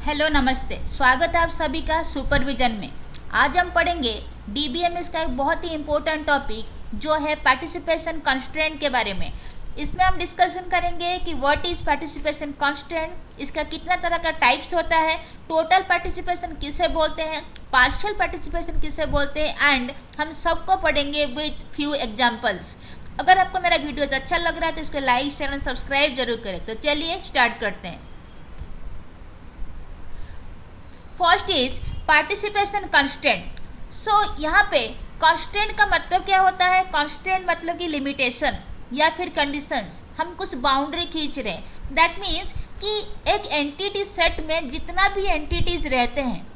Hello नमस्ते, स्वागत है आप सभी का सुपरविजन में। आज हम पढ़ेंगे डीबीएमएस का एक बहुत ही इम्पोर्टेंट टॉपिक जो है पार्टिसिपेशन कंस्ट्रेंट के बारे में। इसमें हम डिस्कशन करेंगे कि व्हाट इज़ पार्टिसिपेशन कंस्ट्रेंट, इसका कितना तरह का टाइप्स होता है, टोटल पार्टिसिपेशन किसे बोलते हैं, पार्शियल पार्टिसिपेशन किसे बोलते हैं, एंड हम सबको पढ़ेंगे विथ फ्यू एग्जाम्पल्स। अगर आपको मेरा वीडियोज अच्छा लग रहा है तो इसको लाइक शेयर एंड सब्सक्राइब जरूर करें। तो चलिए स्टार्ट करते हैं। First is participation constraint. So यहाँ पे कंस्ट्रेंट का मतलब क्या होता है? कंस्ट्रेंट मतलब कि लिमिटेशन या फिर कंडीशंस। हम कुछ बाउंड्री खींच रहे हैं। दैट मीन्स कि एक एंटिटी सेट में जितना भी एंटिटीज रहते हैं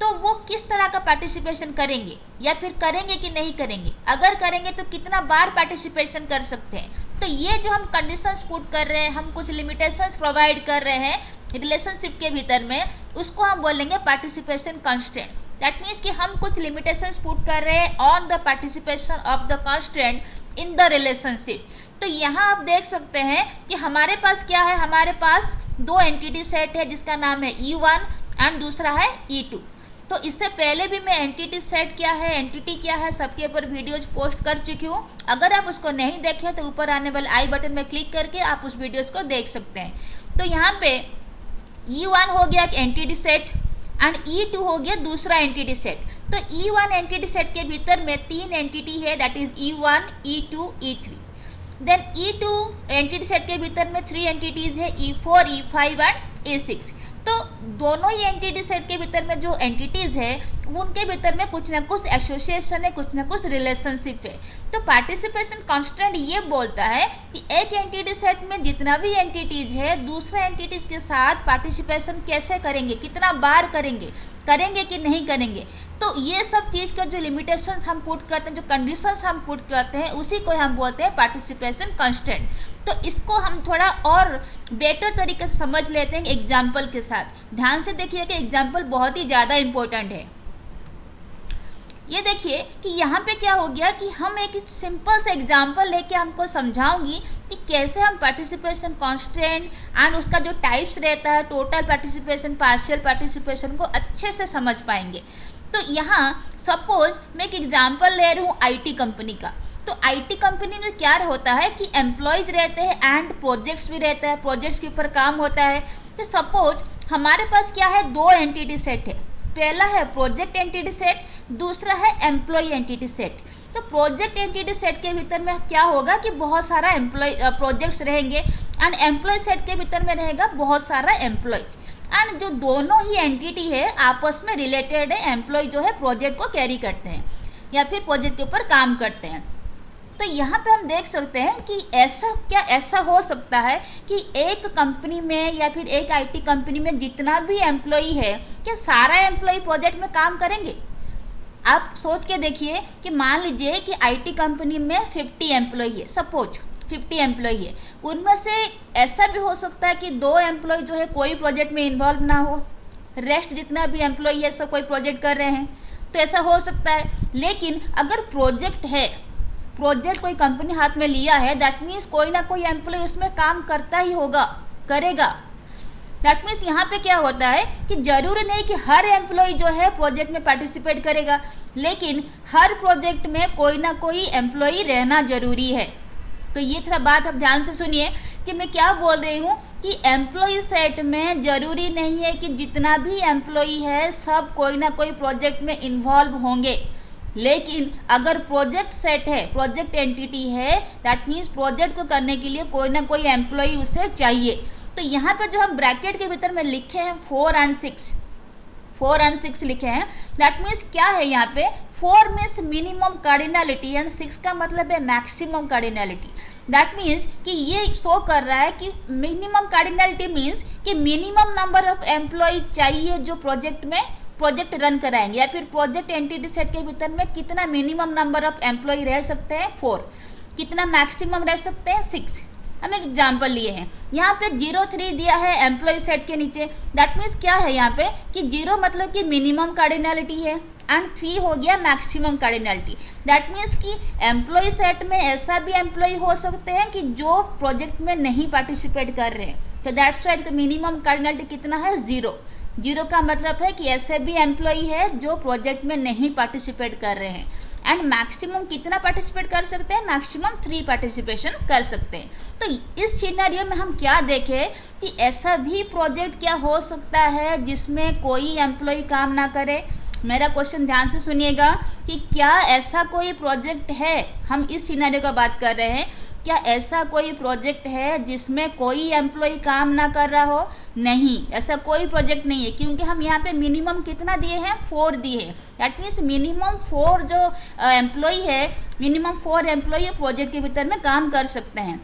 तो वो किस तरह का पार्टिसिपेशन करेंगे या फिर करेंगे कि नहीं करेंगे। अगर करेंगे तो कितना बार पार्टिसिपेशन कर सकते हैं। तो ये जो हम कंडीशंस पुट कर रहे हैं, हम कुछ लिमिटेशंस प्रोवाइड कर रहे हैं रिलेशनशिप के भीतर में, उसको हम बोलेंगे पार्टिसिपेशन कंस्ट्रेंट। दैट मीन्स कि हम कुछ लिमिटेशंस पुट कर रहे हैं on the participation of the constraint in the relationship. तो यहाँ आप देख सकते हैं कि हमारे पास क्या है, हमारे पास दो एंटिटी सेट है जिसका नाम है E1 एंड दूसरा है E2। तो इससे पहले भी मैं एंटिटी सेट क्या है, एंटिटी क्या है, सबके ऊपर वीडियोज पोस्ट कर चुकी हूँ। अगर आप उसको नहीं देखें तो ऊपर आने वाले आई बटन में क्लिक करके आप उस वीडियोज को देख सकते हैं। तो यहाँ पे E1 हो गया एक एंटिटी सेट एंड E2 हो गया दूसरा एंटिटी सेट। तो E1 एंटिटी सेट के भीतर में तीन एंटिटी है, that is E1, E2, E3। Then E2 entity set के भीतर में थ्री एंटिटीज है, E4, E5 एंड E6। तो दोनों ही एंटिटी सेट के भीतर में जो एंटिटीज है उनके भीतर में कुछ ना कुछ एसोसिएशन है, कुछ ना कुछ रिलेशनशिप है। तो पार्टिसिपेशन कांस्टेंट ये बोलता है कि एक एंटिटी सेट में जितना भी एंटिटीज है दूसरे एंटिटीज के साथ पार्टिसिपेशन कैसे करेंगे, कितना बार करेंगे, करेंगे कि नहीं करेंगे। तो ये सब चीज़ का जो लिमिटेशंस हम पुट करते हैं, जो कंडीशंस हम पुट करते हैं, उसी को हम बोलते हैं पार्टिसिपेशन कांस्टेंट। तो इसको हम थोड़ा और बेटर तरीके से समझ लेते हैं एग्जाम्पल के साथ। ध्यान से देखिए कि एग्जाम्पल बहुत ही ज़्यादा इम्पोर्टेंट है। ये देखिए कि यहाँ पे क्या हो गया कि हम एक सिंपल से एग्जाम्पल लेके हमको समझाऊंगी कि कैसे हम पार्टिसिपेशन कांस्टेंट एंड उसका जो टाइप्स रहता है, टोटल पार्टिसिपेशन, पार्शियल पार्टिसिपेशन को अच्छे से समझ पाएंगे। तो यहाँ सपोज मैं एक एग्जाम्पल ले रही हूँ IT कंपनी का। तो IT कंपनी में क्या होता है कि एम्प्लॉयज़ रहते हैं एंड प्रोजेक्ट्स भी रहता है, प्रोजेक्ट्स के ऊपर काम होता है। तो सपोज हमारे पास क्या है, दो एंटिटी सेट है। पहला है प्रोजेक्ट एंटिटी सेट, दूसरा है एम्प्लॉय एंटिटी सेट। तो प्रोजेक्ट एंटिटी सेट के भीतर में क्या होगा कि बहुत सारा एम्प्लॉय प्रोजेक्ट्स रहेंगे एंड एम्प्लॉय सेट के भीतर में रहेगा बहुत सारा एम्प्लॉयज़। एंड जो दोनों ही एंटिटी है आपस में रिलेटेड है। एम्प्लॉय जो है प्रोजेक्ट को कैरी करते हैं या फिर प्रोजेक्ट के ऊपर काम करते हैं। तो यहाँ पे हम देख सकते हैं कि ऐसा हो सकता है कि एक कंपनी में या फिर एक IT कंपनी में जितना भी एम्प्लॉय है, क्या सारा एम्प्लॉय प्रोजेक्ट में काम करेंगे? आप सोच के देखिए कि मान लीजिए कि IT कंपनी में 50 एम्प्लॉय है, सपोज 50 एम्प्लॉय है। उनमें से ऐसा भी हो सकता है कि दो एम्प्लॉय जो है कोई प्रोजेक्ट में इन्वॉल्व ना हो, रेस्ट जितना भी एम्प्लॉय है सब कोई प्रोजेक्ट कर रहे हैं। तो ऐसा हो सकता है। लेकिन अगर प्रोजेक्ट है, प्रोजेक्ट कोई कंपनी हाथ में लिया है, दैट मीन्स कोई ना कोई एम्प्लॉय उसमें काम करता ही होगा, करेगा। दैट मीन्स यहाँ पे क्या होता है कि जरूरी नहीं कि हर एम्प्लॉय जो है प्रोजेक्ट में पार्टिसिपेट करेगा, लेकिन हर प्रोजेक्ट में कोई ना कोई एम्प्लॉय रहना जरूरी है। तो ये थोड़ा बात आप ध्यान से सुनिए कि मैं क्या बोल रही हूँ कि एम्प्लॉय सेट में ज़रूरी नहीं है कि जितना भी एम्प्लॉय है सब कोई ना कोई प्रोजेक्ट में इन्वॉल्व होंगे। लेकिन अगर प्रोजेक्ट सेट है, प्रोजेक्ट एंटिटी है, दैट मीन्स प्रोजेक्ट को करने के लिए कोई ना कोई एम्प्लॉय उसे चाहिए। तो यहाँ पर जो हम ब्रैकेट के भीतर में लिखे हैं 4 एंड 6 लिखे हैं। दैट मीन्स क्या है यहाँ पे, 4 मीन्स मिनिमम कार्डिनलिटी एंड 6 का मतलब है मैक्सिमम कार्डिनलिटी। दैट मीन्स कि ये शो कर रहा है कि मिनिमम कार्डिनलिटी मीन्स कि मिनिमम नंबर ऑफ एम्प्लॉय चाहिए जो प्रोजेक्ट रन कराएंगे, या फिर प्रोजेक्ट एंटिटी सेट के भीतर में कितना मिनिमम नंबर ऑफ एम्प्लॉय रह सकते हैं 4, कितना मैक्सिमम रह सकते हैं 6। हम एक एग्जाम्पल लिए हैं, यहाँ पे 0-3 दिया है एम्प्लॉय सेट के नीचे। दैट मीन्स क्या है यहाँ पे कि 0 मतलब कि मिनिमम कार्डिनलिटी है एंड 3 हो गया मैक्सिमम कार्डिनलिटी। दैट मीन्स कि एम्प्लॉय सेट में ऐसा भी एम्प्लॉय हो सकते हैं कि जो प्रोजेक्ट में नहीं पार्टिसिपेट कर रहे हैं। तो दैट्स वाई मिनिमम कार्डिनलिटी कितना है 0। जीरो का मतलब है कि ऐसे भी एम्प्लॉई है जो प्रोजेक्ट में नहीं पार्टिसिपेट कर रहे हैं। एंड मैक्सिमम कितना पार्टिसिपेट कर सकते हैं, मैक्सिमम 3 पार्टिसिपेशन कर सकते हैं। तो इस सिनेरियो में हम क्या देखें कि ऐसा भी प्रोजेक्ट क्या हो सकता है जिसमें कोई एम्प्लॉय काम ना करे। मेरा क्वेश्चन ध्यान से सुनिएगा कि क्या ऐसा कोई प्रोजेक्ट है, हम इस सिनेरियो का बात कर रहे हैं, क्या ऐसा कोई प्रोजेक्ट है जिसमें कोई एम्प्लॉय काम ना कर रहा हो? नहीं, ऐसा कोई प्रोजेक्ट नहीं है, क्योंकि हम यहाँ पे मिनिमम कितना दिए हैं, 4 दिए हैं। दैट मीन्स मिनिमम 4 जो एम्प्लॉय है, मिनिमम 4 एम्प्लॉय प्रोजेक्ट के भीतर में काम कर सकते हैं।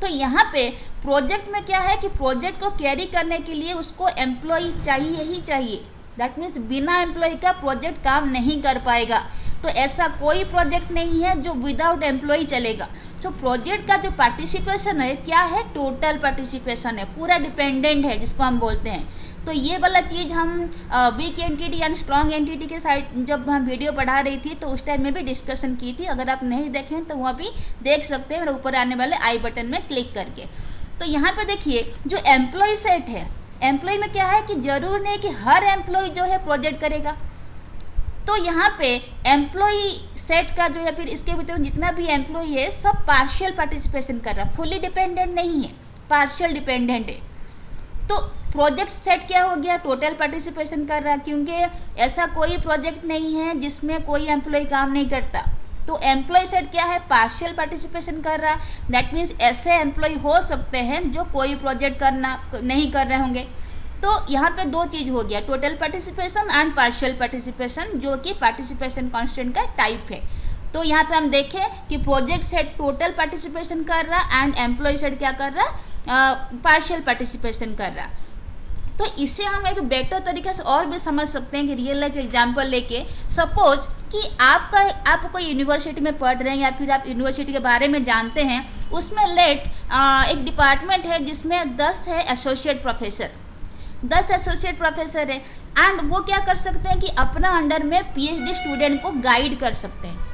तो यहाँ पे प्रोजेक्ट में क्या है कि प्रोजेक्ट को कैरी करने के लिए उसको एम्प्लॉय चाहिए ही चाहिए। दैट मीन्स बिना एम्प्लॉय का प्रोजेक्ट काम नहीं कर पाएगा। तो ऐसा कोई प्रोजेक्ट नहीं है जो विदाउट एम्प्लॉय चलेगा। तो प्रोजेक्ट का जो पार्टिसिपेशन है क्या है, टोटल पार्टिसिपेशन है, पूरा डिपेंडेंट है जिसको हम बोलते हैं। तो ये वाला चीज़ हम weak entity and strong entity के साइड जब हम वीडियो पढ़ा रही थी तो उस टाइम में भी डिस्कशन की थी। अगर आप नहीं देखें तो वह भी देख सकते हैं मेरे ऊपर आने वाले आई बटन में क्लिक करके। तो यहाँ पे देखिए जो एम्प्लॉय सेट है, एम्प्लॉय में क्या है कि जरूर नहीं कि हर एम्प्लॉय जो है प्रोजेक्ट करेगा। तो यहाँ पे एम्प्लॉय सेट का जो है फिर इसके भीतर जितना भी एम्प्लॉय है सब पार्शियल पार्टिसिपेशन कर रहा है, फुली डिपेंडेंट नहीं है, पार्शियल डिपेंडेंट है। तो प्रोजेक्ट सेट क्या हो गया, टोटल पार्टिसिपेशन कर रहा है, क्योंकि ऐसा कोई प्रोजेक्ट नहीं है जिसमें कोई एम्प्लॉय काम नहीं करता। तो एम्प्लॉय सेट क्या है, पार्शियल पार्टिसिपेशन कर रहा है। दैट मीन्स ऐसे एम्प्लॉय हो सकते हैं जो कोई प्रोजेक्ट करना नहीं कर रहे होंगे। तो यहाँ पे 2 चीज़ हो गया, total participation and partial participation, जो कि पार्टिसिपेशन कांस्टेंट का टाइप है। तो यहाँ पे हम देखें कि प्रोजेक्ट सेट टोटल पार्टिसिपेशन कर रहा एंड एम्प्लॉय सेट क्या कर रहा, पार्शियल पार्टिसिपेशन कर रहा। तो इसे हम एक बेटर तरीके से और भी समझ सकते हैं कि रियल लाइफ एग्जांपल लेके, सपोज कि आप कोई यूनिवर्सिटी में पढ़ रहे हैं या फिर आप यूनिवर्सिटी के बारे में जानते हैं, उसमें एक डिपार्टमेंट है जिसमें 10 है एसोसिएट प्रोफेसर, 10 एसोसिएट प्रोफेसर है। एंड वो क्या कर सकते हैं कि अपना अंडर में पीएचडी स्टूडेंट को गाइड कर सकते हैं।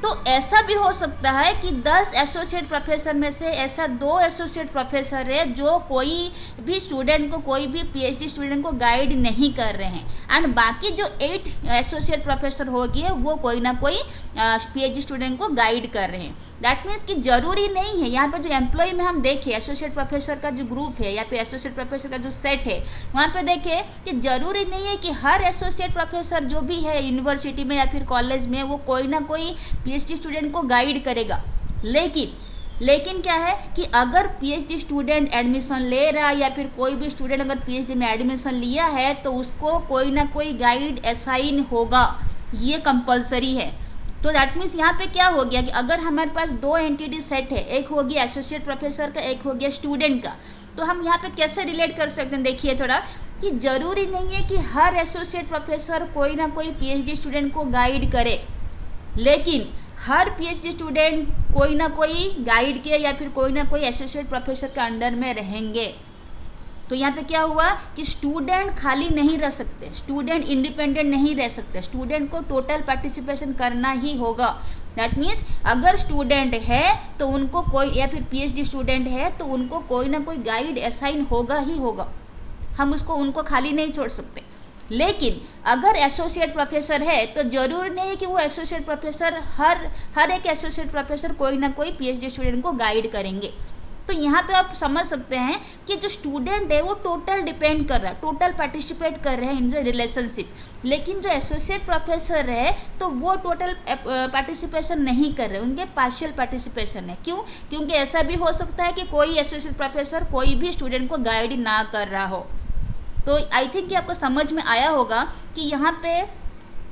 तो ऐसा भी हो सकता है कि 10 एसोसिएट प्रोफेसर में से ऐसा 2 एसोसिएट प्रोफेसर है जो कोई भी स्टूडेंट को, कोई भी पीएचडी स्टूडेंट को गाइड नहीं कर रहे हैं। एंड बाकी जो 8 एसोसिएट प्रोफेसर हो गए वो कोई ना कोई पीएचडी स्टूडेंट को गाइड कर रहे हैं। दैट मीन्स कि जरूरी नहीं है, यहाँ पर जो एम्प्लॉय में हम देखें एसोसिएट प्रोफेसर का जो ग्रुप है या फिर एसोसिएट प्रोफेसर का जो सेट है, वहाँ पे देखें कि जरूरी नहीं है कि हर एसोसिएट प्रोफेसर जो भी है यूनिवर्सिटी में या फिर कॉलेज में वो कोई ना कोई पीएचडी स्टूडेंट को गाइड करेगा। लेकिन क्या है कि अगर पीएचडी स्टूडेंट एडमिशन ले रहा है या फिर कोई भी स्टूडेंट अगर पीएचडी में एडमिशन लिया है तो उसको कोई ना कोई गाइड असाइन होगा, ये कंपलसरी है। तो दैट मीन्स यहाँ पे क्या हो गया कि अगर हमारे पास 2 एंटिटी सेट है, एक हो गया एसोसिएट प्रोफेसर का, एक हो गया स्टूडेंट का, तो हम यहाँ पे कैसे रिलेट कर सकते हैं, देखिए थोड़ा कि जरूरी नहीं है कि हर एसोसिएट प्रोफेसर कोई ना कोई पीएचडी स्टूडेंट को गाइड करे, लेकिन हर पीएचडी स्टूडेंट कोई ना कोई गाइड के या फिर कोई ना कोई एसोसिएट प्रोफेसर के अंडर में रहेंगे। तो यहाँ पे क्या हुआ कि स्टूडेंट खाली नहीं रह सकते, स्टूडेंट इंडिपेंडेंट नहीं रह सकते, स्टूडेंट को टोटल पार्टिसिपेशन करना ही होगा। दैट मीन्स अगर स्टूडेंट है तो उनको कोई, या फिर पीएचडी स्टूडेंट है तो उनको कोई ना कोई गाइड असाइन होगा ही होगा, हम उनको खाली नहीं छोड़ सकते। लेकिन अगर एसोसिएट प्रोफेसर है तो जरूर नहीं है कि वो एसोसिएट प्रोफेसर हर एक एसोसिएट प्रोफेसर कोई ना कोई पीएचडी स्टूडेंट को गाइड करेंगे। तो यहाँ पे आप समझ सकते हैं कि जो स्टूडेंट है वो टोटल डिपेंड कर रहा है, टोटल पार्टिसिपेट कर रहे हैं इन द रिलेशनशिप। लेकिन जो एसोसिएट प्रोफेसर है तो वो टोटल पार्टिसिपेशन नहीं कर रहे, उनके पार्शियल पार्टिसिपेशन है। क्यों? क्योंकि ऐसा भी हो सकता है कि कोई एसोसिएट प्रोफेसर कोई भी स्टूडेंट को गाइड ना कर रहा हो। तो आई थिंक कि आपको समझ में आया होगा कि यहाँ पे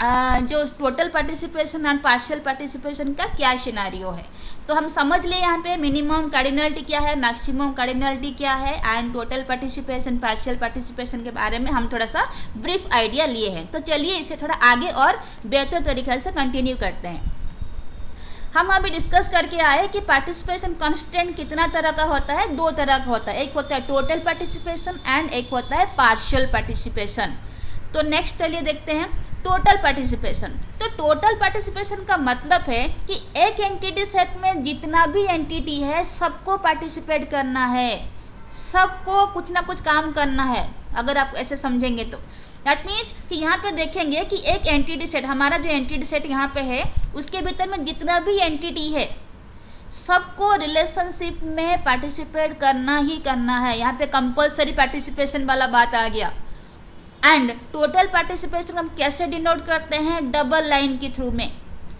जो total participation and partial participation का क्या सिनेरियो है। तो हम समझ ले यहाँ पे मिनिमम कार्डिनलिटी क्या है, मैक्सिमम कार्डिनलिटी क्या है and total participation, partial participation के बारे में हम थोड़ा सा ब्रीफ आइडिया लिए हैं। तो चलिए इसे थोड़ा आगे और बेहतर तरीके से कंटिन्यू करते हैं। हम अभी डिस्कस करके आए कि पार्टिसिपेशन कांस्टेंट कितना तरह का होता है, 2 तरह का होता है, एक होता है टोटल पार्टिसिपेशन एंड एक होता है पार्शियल पार्टिसिपेशन। तो नेक्स्ट चलिए देखते हैं टोटल पार्टिसिपेशन। तो टोटल पार्टिसिपेशन का मतलब है कि एक एंटिटी सेट में जितना भी एंटिटी है सबको पार्टिसिपेट करना है, सबको कुछ ना कुछ काम करना है। अगर आप ऐसे समझेंगे तो दैट मीन्स कि यहाँ पे देखेंगे कि एक एंटिटी सेट, हमारा जो एंटिटी सेट यहाँ पे है उसके भीतर में जितना भी एंटिटी है सबको रिलेशनशिप में पार्टिसिपेट करना ही करना है। यहाँ पे कंपलसरी पार्टिसिपेशन वाला बात आ गया। एंड टोटल पार्टिसिपेशन हम कैसे डिनोट करते हैं? डबल लाइन के थ्रू में।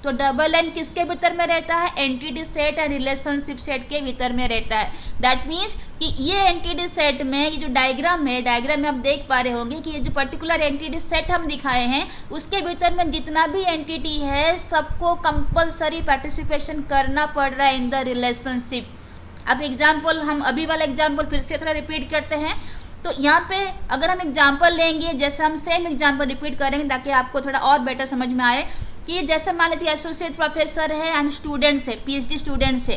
तो डबल लाइन किसके भीतर में रहता है? Entity set and relationship set के भीतर में रहता है। दैट मीन्स कि ये एंटिटी सेट में ये जो डायग्राम है, डायग्राम में आप देख पा रहे होंगे कि ये जो पर्टिकुलर एंटिटी सेट हम दिखाए हैं उसके भीतर में जितना भी एंटिटी है सबको कंपलसरी पार्टिसिपेशन करना पड़ रहा है इन द रिलेशनशिप। अब एग्जाम्पल, हम अभी वाला एग्जाम्पल फिर से थोड़ा रिपीट करते हैं। तो यहाँ पे अगर हम एग्जाम्पल लेंगे, जैसे हम सेम एग्जाम्पल रिपीट करेंगे ताकि आपको थोड़ा और बेटर समझ में आए कि जैसे मान लीजिए एसोसिएट प्रोफेसर है एंड स्टूडेंट्स है, पीएचडी स्टूडेंट्स है,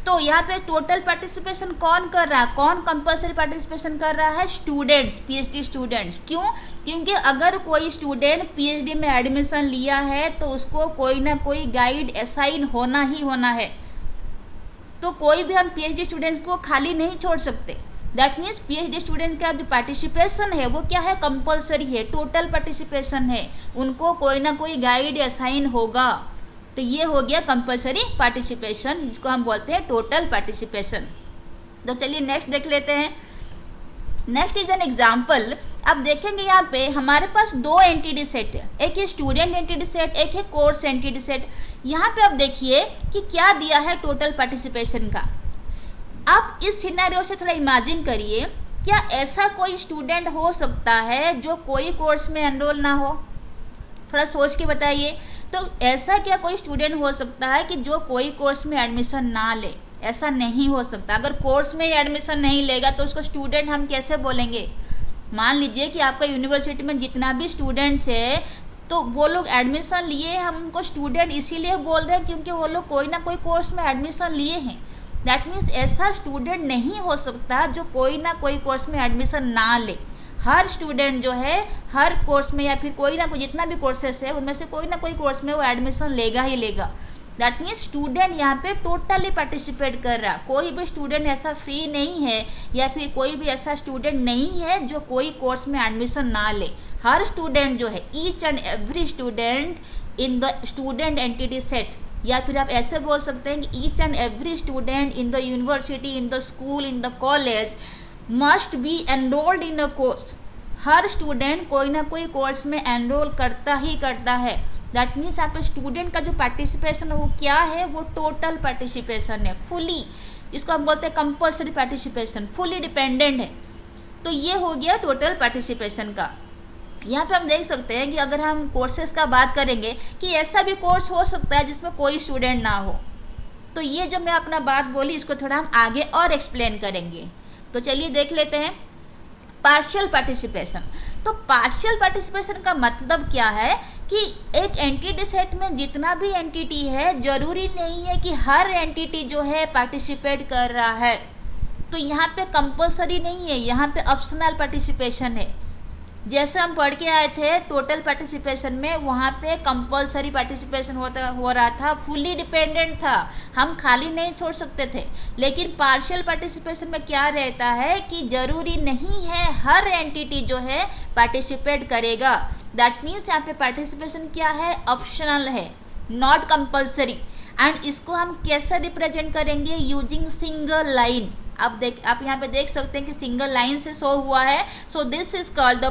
तो यहाँ पे टोटल पार्टिसिपेशन कौन कर रहा है? कौन कंपलसरी पार्टिसिपेशन कर रहा है? Students, PhD students. क्यों? क्योंकि अगर कोई स्टूडेंट पीएचडी में एडमिशन लिया है तो उसको कोई ना कोई गाइड असाइन होना ही होना है। तो कोई भी हम पीएचडी स्टूडेंट्स को खाली नहीं छोड़ सकते। दैट मीन्स पीएचडी स्टूडेंट का जो पार्टिसिपेशन है वो क्या है? कंपलसरी है, टोटल पार्टिसिपेशन है, उनको कोई ना कोई गाइड असाइन होगा। तो ये हो गया कंपलसरी पार्टिसिपेशन, जिसको हम बोलते हैं टोटल पार्टिसिपेशन। तो चलिए नेक्स्ट देख लेते हैं। Next is an example. अब देखेंगे यहाँ पे हमारे पास दो एंटिटी सेट है, एक है स्टूडेंट एंटिटी सेट, एक है कोर्स एंटिटी सेट। यहाँ पे आप देखिए कि क्या दिया है टोटल पार्टिसिपेशन का। आप इस सिनेरियो से थोड़ा इमेजिन करिए, क्या ऐसा कोई स्टूडेंट हो सकता है जो कोई कोर्स में एनरोल ना हो? थोड़ा सोच के बताइए। तो ऐसा क्या कोई स्टूडेंट हो सकता है कि जो कोई कोर्स में एडमिशन ना ले? ऐसा नहीं हो सकता। अगर कोर्स में एडमिशन नहीं लेगा तो उसको स्टूडेंट हम कैसे बोलेंगे? मान लीजिए कि आपका यूनिवर्सिटी में जितना भी स्टूडेंट्स है तो वो लोग एडमिशन लिए, हम उनको स्टूडेंट इसीलिए बोल रहे हैं क्योंकि वो लोग कोई ना कोई कोर्स में एडमिशन लिए हैं। दैट मीन्स ऐसा स्टूडेंट नहीं हो सकता जो कोई ना कोई कोर्स में एडमिशन ना ले। हर स्टूडेंट जो है हर कोर्स में या फिर कोई ना कोई जितना भी कोर्सेस है उनमें से कोई ना कोई कोर्स में वो एडमिशन लेगा ही लेगा। दैट मीन्स स्टूडेंट यहाँ पे टोटली पार्टिसिपेट कर रहा है। कोई भी स्टूडेंट ऐसा फ्री नहीं है या फिर कोई भी ऐसा स्टूडेंट नहीं है जो कोई कोर्स में एडमिशन ना ले। हर स्टूडेंट जो है, each and every student in the student entity set, या फिर आप ऐसे बोल सकते हैं कि each and every student in the university, in the school, in the college must be enrolled in a course. Her student कोई ना कोई कोर्स में एनरोल करता ही करता है। दैट मीन्स यहाँ पे स्टूडेंट का जो पार्टिसिपेशन है वो क्या है? वो टोटल पार्टिसिपेशन है, फुली, जिसको हम बोलते हैं कंपल्सरी पार्टिसिपेशन, फुली डिपेंडेंट है। तो ये हो गया टोटल पार्टिसिपेशन का। यहाँ पे हम देख सकते हैं कि अगर हम कोर्सेज का बात करेंगे कि ऐसा भी कोर्स हो सकता है जिसमें कोई स्टूडेंट ना हो। तो ये जो मैं अपना बात बोली इसको थोड़ा हम आगे और एक्सप्लेन करेंगे। तो चलिए देख लेते हैं पार्शियल पार्टिसिपेशन। तो पार्शियल पार्टिसिपेशन का मतलब क्या है कि एक एंटिटी सेट में जितना भी एंटिटी है जरूरी नहीं है कि हर एंटिटी जो है पार्टिसिपेट कर रहा है। तो यहाँ पे कंपलसरी नहीं है, यहाँ पे ऑप्शनल पार्टिसिपेशन है। जैसे हम पढ़ के आए थे टोटल पार्टिसिपेशन में, वहाँ पे कंपलसरी पार्टिसिपेशन हो रहा था, फुली डिपेंडेंट था, हम खाली नहीं छोड़ सकते थे। लेकिन पार्शियल पार्टिसिपेशन में क्या रहता है कि ज़रूरी नहीं है हर एंटिटी जो है पार्टिसिपेट करेगा। दैट मीन्स यहाँ पे पार्टिसिपेशन क्या है? ऑप्शनल है, नॉट कंपलसरी। एंड इसको हम कैसे रिप्रेजेंट करेंगे? Using single line. आप यहाँ पे देख सकते हैं कि सिंगल लाइन से शो हुआ है। So this is called the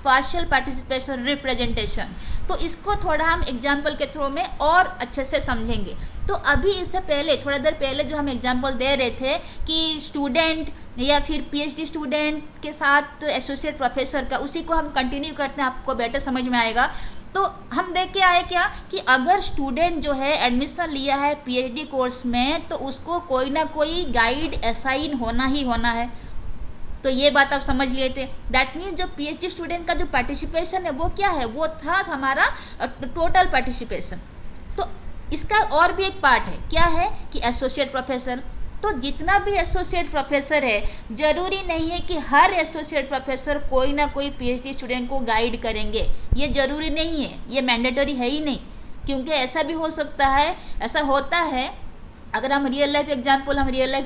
partial participation representation. तो इसको थोड़ा हम एग्जाम्पल के थ्रू में और अच्छे से समझेंगे। तो अभी इससे पहले, थोड़ा देर पहले जो हम एग्जाम्पल दे रहे थे कि स्टूडेंट या फिर पीएचडी स्टूडेंट के साथ एसोसिएट प्रोफेसर का, उसी को हम कंटिन्यू करते हैं, आपको बेटर समझ में आएगा। तो हम देख के आए क्या कि अगर स्टूडेंट जो है एडमिशन लिया है पीएचडी कोर्स में तो उसको कोई ना कोई गाइड असाइन होना ही होना है। तो ये बात आप समझ लिए थे। दैट मीन्स जो पीएचडी स्टूडेंट का जो पार्टिसिपेशन है वो क्या है? वो था हमारा टोटल पार्टिसिपेशन। तो इसका और भी एक पार्ट है, क्या है कि एसोसिएट प्रोफेसर। तो जितना भी एसोसिएट प्रोफेसर है ज़रूरी नहीं है कि हर एसोसिएट प्रोफेसर कोई ना कोई पीएचडी स्टूडेंट को गाइड करेंगे, ये ज़रूरी नहीं है, ये मैंडेटरी है ही नहीं। क्योंकि ऐसा भी हो सकता है, ऐसा होता है अगर हम रियल लाइफ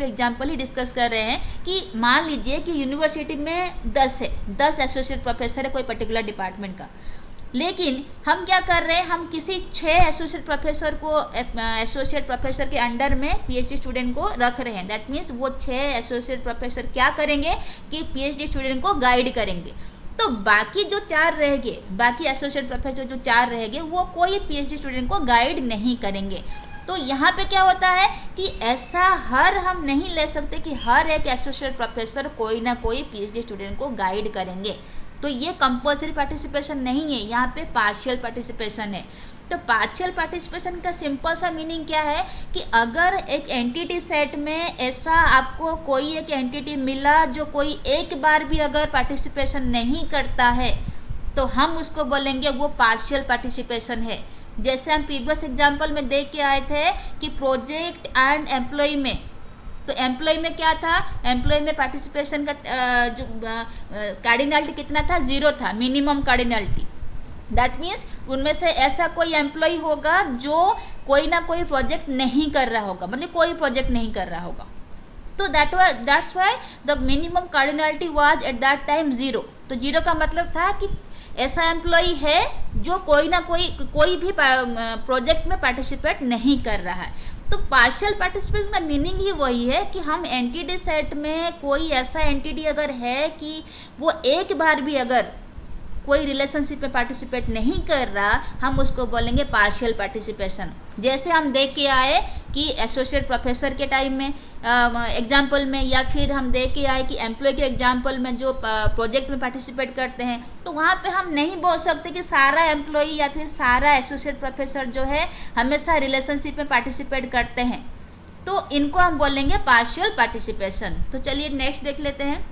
एग्जांपल ही डिस्कस कर रहे हैं कि मान लीजिए कि यूनिवर्सिटी में 10 एसोसिएट प्रोफेसर है कोई पर्टिकुलर डिपार्टमेंट का, लेकिन हम क्या कर रहे हैं, हम किसी 6 एसोसिएट प्रोफेसर के अंडर में पीएचडी स्टूडेंट को रख रहे हैं। दैट मीन्स वो 6 एसोसिएट प्रोफेसर क्या करेंगे कि पीएचडी स्टूडेंट को गाइड करेंगे। तो बाकी जो 4 रहेंगे, बाकी एसोसिएट प्रोफेसर जो 4 रहेंगे, वो कोई पीएचडी स्टूडेंट को गाइड नहीं करेंगे। तो यहाँ पे क्या होता है कि ऐसा हम नहीं ले सकते कि हर एक एसोसिएट प्रोफेसर कोई ना कोई पीएचडी स्टूडेंट को गाइड करेंगे। तो ये कंपल्सरी पार्टिसिपेशन नहीं है, यहाँ पे पार्शियल पार्टिसिपेशन है। तो पार्शियल पार्टिसिपेशन का सिंपल सा मीनिंग क्या है कि अगर एक एंटिटी सेट में ऐसा आपको कोई एक एंटिटी मिला जो कोई एक बार भी अगर पार्टिसिपेशन नहीं करता है, तो हम उसको बोलेंगे वो पार्शियल पार्टिसिपेशन है। जैसे हम प्रीवियस एग्जाम्पल में देख के आए थे कि प्रोजेक्ट एंड एम्प्लॉय में, तो एम्प्लॉय में क्या था, एम्प्लॉय में पार्टिसिपेशन का जो कार्डिनलिटी कितना था, 0 था, मिनिमम कार्डिनलिटी। दैट मीन्स उनमें से ऐसा कोई एम्प्लॉय होगा जो कोई ना कोई प्रोजेक्ट नहीं कर रहा होगा, मतलब कोई प्रोजेक्ट नहीं कर रहा होगा। तो that's why the minimum cardinality was at that time 0। तो 0 का मतलब था कि ऐसा एम्प्लॉय है जो कोई ना कोई भी प्रोजेक्ट में पार्टिसिपेट नहीं कर रहा है। तो पार्शियल पार्टिसिपेशन का मीनिंग ही वही है कि हम एंटिटी सेट में कोई ऐसा एंटिटी अगर है कि वो एक बार भी अगर कोई रिलेशनशिप में पार्टिसिपेट नहीं कर रहा, हम उसको बोलेंगे पार्शियल पार्टिसिपेशन। जैसे हम देख के आए कि एसोसिएट प्रोफेसर के टाइम में एग्जाम्पल में, या फिर हम देख के आए कि एम्प्लॉय के एग्जाम्पल में जो प्रोजेक्ट में पार्टिसिपेट करते हैं, तो वहाँ पे हम नहीं बोल सकते कि सारा एम्प्लॉय या फिर सारा एसोसिएट प्रोफेसर जो है हमेशा रिलेशनशिप में पार्टिसिपेट करते हैं। तो इनको हम बोलेंगे पार्शियल पार्टिसिपेशन। तो चलिए नेक्स्ट देख लेते हैं।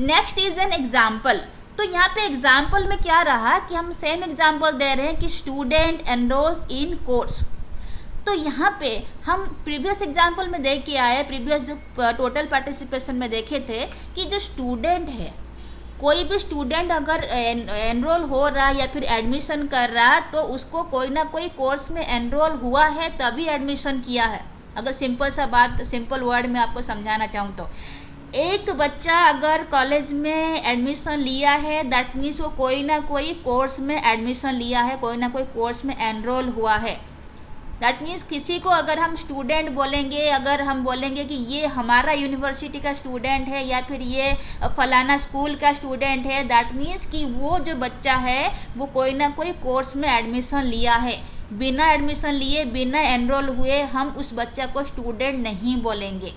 Next is an example. तो यहाँ पे एग्जाम्पल में क्या रहा कि हम सेम एग्जाम्पल दे रहे हैं कि स्टूडेंट एनरोल्स इन कोर्स। तो यहाँ पे हम प्रीवियस एग्जाम्पल में देख के आए, प्रीवियस जो टोटल पार्टिसिपेशन में देखे थे कि जो स्टूडेंट है, कोई भी स्टूडेंट अगर एनरोल हो रहा या फिर एडमिशन कर रहा, तो उसको कोई ना कोई कोर्स में एनरोल हुआ है तभी एडमिशन किया है। अगर सिंपल वर्ड में आपको समझाना चाहूँ तो एक बच्चा अगर कॉलेज में एडमिशन लिया है, दैट मीन्स वो कोई ना कोई कोर्स में एडमिशन लिया है, कोई ना कोई कोर्स में एनरोल हुआ है। दैट मीन्स किसी को अगर हम स्टूडेंट बोलेंगे, अगर हम बोलेंगे कि ये हमारा यूनिवर्सिटी का स्टूडेंट है या फिर ये फलाना स्कूल का स्टूडेंट है, दैट मीन्स कि वो जो बच्चा है वो कोई ना कोई कोर्स में एडमिशन लिया है। बिना एडमिशन लिए, बिना एनरोल हुए हम उस बच्चा को स्टूडेंट नहीं बोलेंगे।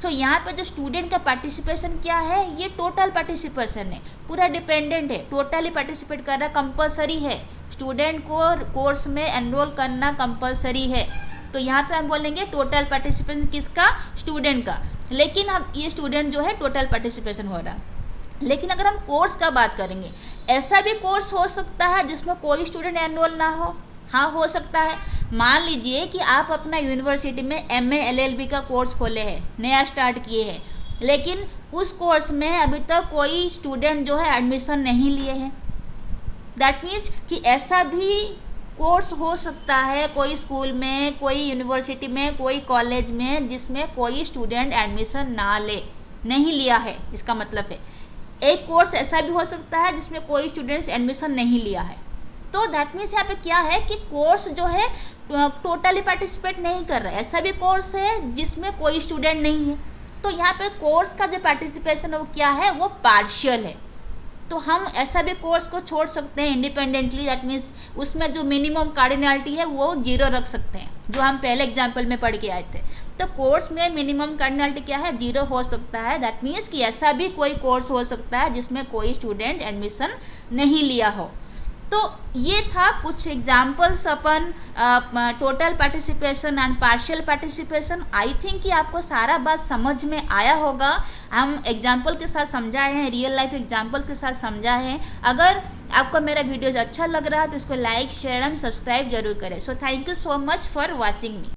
तो यहाँ पे जो स्टूडेंट का पार्टिसिपेशन क्या है, ये टोटल पार्टिसिपेशन है, पूरा डिपेंडेंट है, टोटली पार्टिसिपेट कर रहा, कंपलसरी है। स्टूडेंट को कोर्स में एनरोल करना कंपलसरी है। तो यहाँ पे हम बोलेंगे टोटल पार्टिसिपेशन किसका, स्टूडेंट का। लेकिन हम ये स्टूडेंट जो है टोटल पार्टिसिपेशन हो रहा। लेकिन अगर हम कोर्स का बात करेंगे, ऐसा भी कोर्स हो सकता है जिसमें कोई स्टूडेंट एनरोल ना हो। हाँ, हो सकता है। मान लीजिए कि आप अपना यूनिवर्सिटी में MA LLB का कोर्स खोले हैं, नया स्टार्ट किए हैं, लेकिन उस कोर्स में अभी तक कोई स्टूडेंट जो है एडमिशन नहीं लिए हैं। दैट मीन्स कि ऐसा भी कोर्स हो सकता है कोई स्कूल में, कोई यूनिवर्सिटी में, कोई कॉलेज में, जिसमें कोई स्टूडेंट एडमिशन ना ले, नहीं लिया है। इसका मतलब है एक कोर्स ऐसा भी हो सकता है जिसमें कोई स्टूडेंट्स एडमिशन नहीं लिया है। तो दैट मीन्स यहाँ पे क्या है कि कोर्स जो है टोटली पार्टिसिपेट नहीं कर रहा है। ऐसा भी कोर्स है जिसमें कोई स्टूडेंट नहीं है। तो यहाँ पे कोर्स का जो पार्टिसिपेशन है वो क्या है, वो पार्शियल है। तो हम ऐसा भी कोर्स को छोड़ सकते हैं इंडिपेंडेंटली। दैट मीन्स उसमें जो मिनिमम कार्डिनलिटी है वो 0 रख सकते हैं, जो हम पहले एग्जाम्पल में पढ़ के आए थे। तो कोर्स में मिनिमम कार्डिनलिटी क्या है, 0 हो सकता है। दैट मीन्स कि ऐसा भी कोई कोर्स हो सकता है जिसमें कोई स्टूडेंट एडमिशन नहीं लिया हो। तो ये था कुछ examples upon total participation and partial participation. I think कि आपको सारा बात समझ में आया होगा। हम एग्जाम्पल के साथ समझाए हैं, रियल लाइफ एग्जाम्पल के साथ समझा है। अगर आपको मेरा वीडियोज़ अच्छा लग रहा है तो इसको लाइक, शेयर एंड सब्सक्राइब जरूर करें। So thank you so much for watching me.